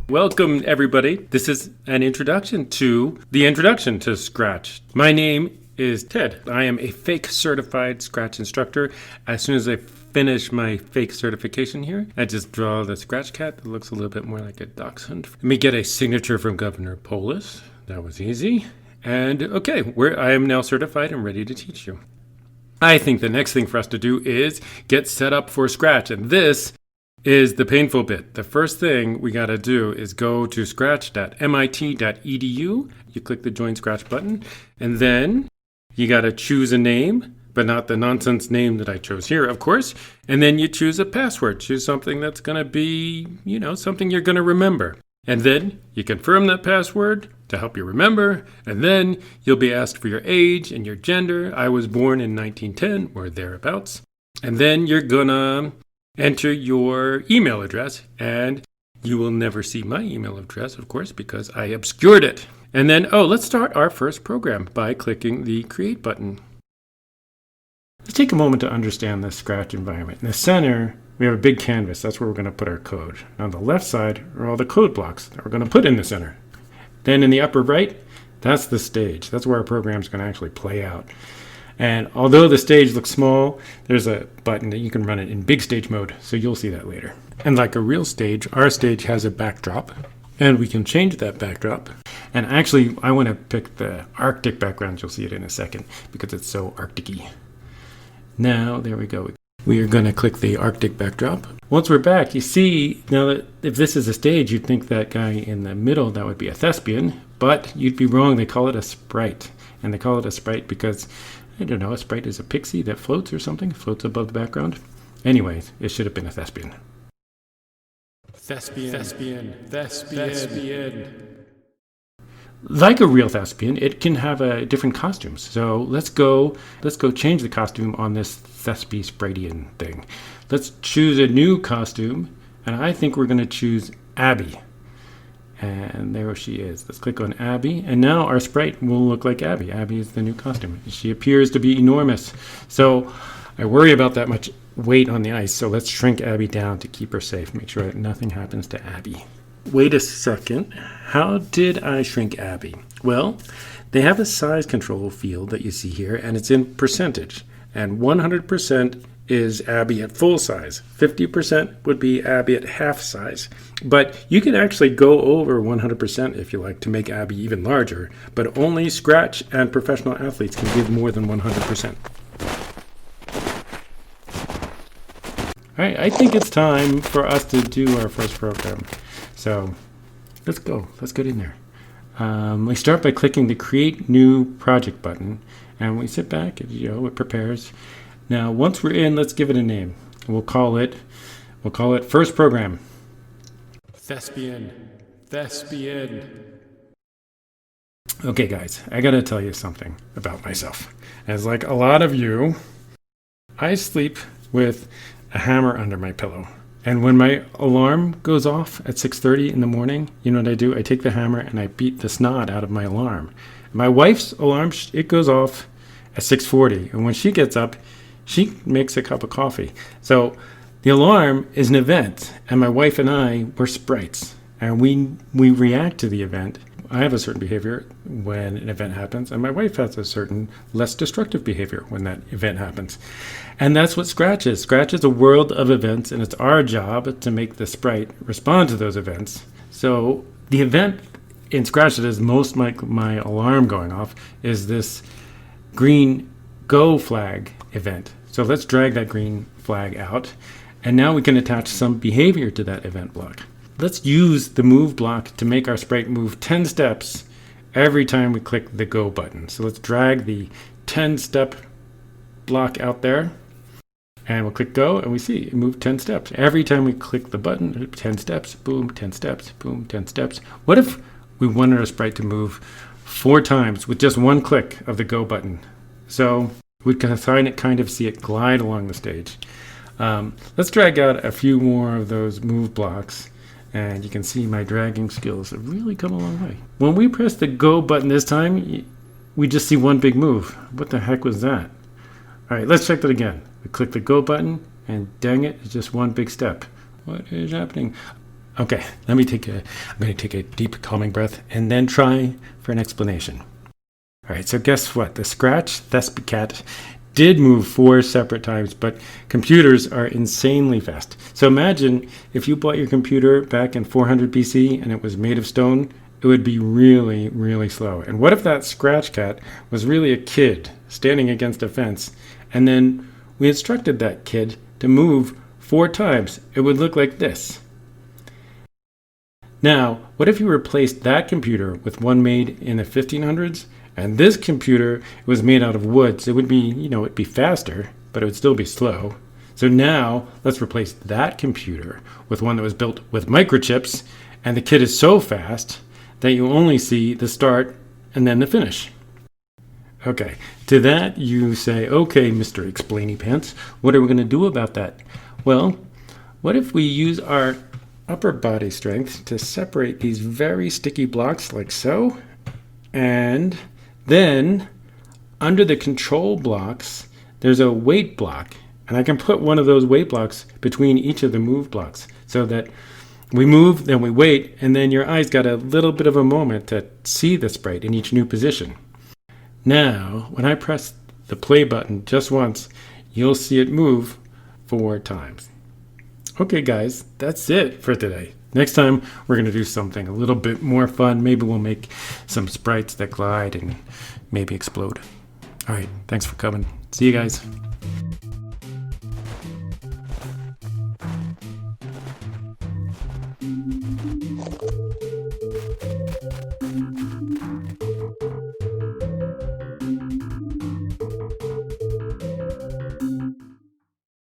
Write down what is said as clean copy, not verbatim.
Welcome, everybody. This is an introduction to the introduction to Scratch. My name is Ted. I am a fake certified Scratch instructor. As soon as I finish my fake certification here, I just draw the Scratch cat that looks a little bit more like a dachshund. Let me get a signature from Governor Polis. That was easy. And okay, I am now certified and ready to teach you. I think the next thing for us to do is get set up for Scratch. And this is the painful bit. The first thing we got to do is go to scratch.mit.edu. You click the Join Scratch button, and then you got to choose a name, but not the nonsense name that I chose here, of course. And then you choose a password. Choose something that's going to be, something you're going to remember. And then you confirm that password to help you remember. And then you'll be asked for your age and your gender. I was born in 1910 or thereabouts. And then you're going to enter your email address, and you will never see my email address, of course, because I obscured it. And then, let's start our first program by clicking the Create button. Let's take a moment to understand the Scratch environment. In the center, we have a big canvas. That's where we're going to put our code. On the left side are all the code blocks that we're going to put in the center. Then in the upper right, that's the stage. That's where our program is going to actually play out. And although the stage looks small, there's a button that you can run it in big stage mode, so you'll see that later. And like a real stage, our stage has a backdrop, and we can change that backdrop. And actually, I want to pick the Arctic background. You'll see it in a second, because it's so Arctic-y. Now, there we go. We are going to click the Arctic backdrop. Once we're back, you see, now that if this is a stage, you'd think that guy in the middle, that would be a thespian, but you'd be wrong. They call it a sprite. And they call it a sprite because I don't know, a sprite is a pixie that floats or something, floats above the background. Anyways, it should have been a thespian. Thespian. Like a real thespian, it can have different costumes. So let's go change the costume on this Thespy Spritian thing. Let's choose a new costume, and I think we're going to choose Abby. And there she is. Let's click on Abby. And now our sprite will look like Abby. Abby is the new costume. She appears to be enormous. So I worry about that much weight on the ice. So let's shrink Abby down to keep her safe. Make sure that nothing happens to Abby. Wait a second. How did I shrink Abby? Well, they have a size control field that you see here, and it's in percentage. And 100% is Abby at full size. 50% would be Abby at half size. But you can actually go over 100% if you like to make Abby even larger, but only Scratch and professional athletes can give more than 100%. All right, I think it's time for us to do our first program. So let's go. Let's get in there. We start by clicking the Create New Project button, and we sit back, and it prepares. Now, once we're in, let's give it a name. We'll call it First Program. Thespian. Okay, guys, I gotta tell you something about myself. As like a lot of you, I sleep with a hammer under my pillow. And when my alarm goes off at 6:30 in the morning, you know what I do? I take the hammer and I beat the snot out of my alarm. My wife's alarm, it goes off at 6:40. And when she gets up, she makes a cup of coffee. So the alarm is an event, and my wife and I, we're sprites, and we react to the event. I have a certain behavior when an event happens, and my wife has a certain less destructive behavior when that event happens. And that's what Scratch is. Scratch is a world of events, and it's our job to make the sprite respond to those events. So the event in Scratch that is most like my alarm going off is this green Go flag event. So let's drag that green flag out, and now we can attach some behavior to that event block. Let's use the move block to make our sprite move 10 steps every time we click the Go button. So let's drag the 10-step block out there, and we'll click Go, and we see it moved 10 steps. Every time we click the button, 10 steps, boom, 10 steps, boom, 10 steps. What if we wanted our sprite to move 4 times with just one click of the Go button? So we can kind of see it glide along the stage. Let's drag out a few more of those move blocks, and you can see my dragging skills have really come a long way. When we press the Go button this time, we just see one big move. What the heck was that? All right, let's check that again. We click the Go button, and dang it, it's just one big step. What is happening? Okay, I'm going to take a deep calming breath and then try for an explanation. All right, so guess what? The Scratch Thespicat did move 4 separate times, but computers are insanely fast. So imagine if you bought your computer back in 400 BC and it was made of stone, it would be really, really slow. And what if that Scratch Cat was really a kid standing against a fence, and then we instructed that kid to move 4 times? It would look like this. Now, what if you replaced that computer with one made in the 1500s, and this computer was made out of wood? So it would be, it'd be faster, but it would still be slow. So now, let's replace that computer with one that was built with microchips, and the kid is so fast that you only see the start and then the finish. Okay, to that you say, okay, Mr. Explainy Pants, what are we going to do about that? Well, what if we use our upper body strength to separate these very sticky blocks like so, and then under the control blocks there's a weight block, and I can put one of those weight blocks between each of the move blocks so that we move, then we wait, and then your eyes got a little bit of a moment to see the sprite in each new position. Now when I press the play button just once, you'll see it move 4 times. Okay guys, that's it for today. Next time we're going to do something a little bit more fun. Maybe we'll make some sprites that glide and maybe explode. All right, thanks for coming. See you guys.